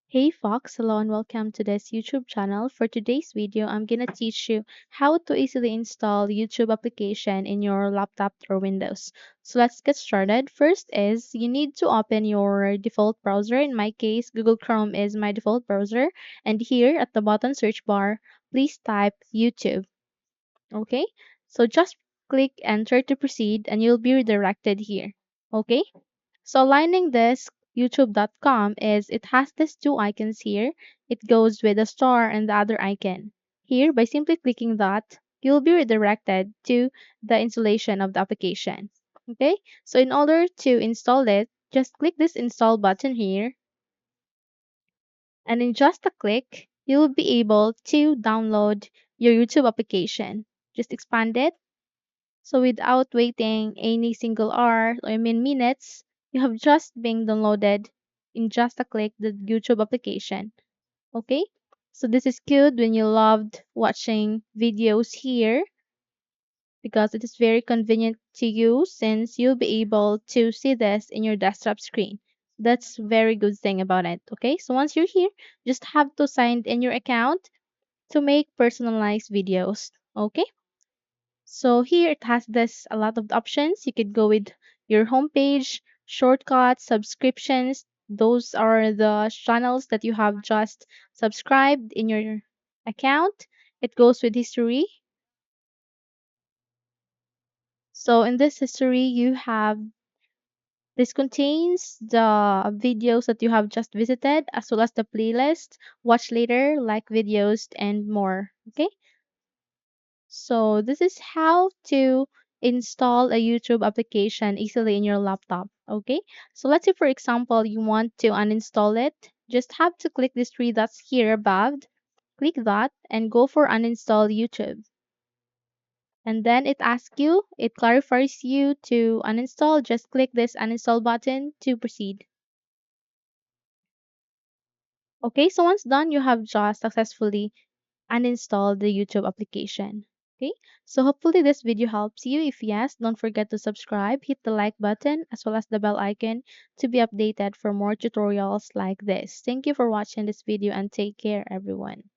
Hey Fox, hello and welcome to this YouTube channel. For today's video, I'm gonna teach you how to easily install YouTube application in your laptop or Windows. So let's get started. First is you need to open your default browser. In my case, Google Chrome is my default browser. And here at the bottom search bar, please type YouTube. Okay? So just click enter to proceed and you'll be redirected here. Okay? So aligning this youtube.com is it has these two icons here. It goes with the star and the other icon. Here, by simply clicking that, you'll be redirected to the installation of the application. Okay, so in order to install it, just click this install button here, and in just a click, you'll be able to download your YouTube application. Just expand it so without waiting any single hour or minutes, you have just been downloaded in just a click the YouTube application. Okay? So this is good when you loved watching videos here because it is very convenient to you since you'll be able to see this in your desktop screen. That's very good thing about it. Okay? So once you're here, just have to sign in your account to make personalized videos. Okay? So here it has this a lot of options. You could go with your homepage, shortcuts, subscriptions. Those are the channels that you have just subscribed in your account. It goes with history. So in this history, you have this contains the videos that you have just visited as well as the playlist, watch later, like videos, and more. Okay. So this is how to install a YouTube application easily in your laptop. Okay. So let's say for example you want to uninstall it. Just have to click these three dots here above. Click that and go for uninstall YouTube. And then it clarifies you to uninstall. Just click this uninstall button to proceed. Okay, so once done, you have just successfully uninstall the YouTube application. Okay, so hopefully this video helps you. If yes, don't forget to subscribe, hit the like button as well as the bell icon to be updated for more tutorials like this. Thank you for watching this video and take care everyone.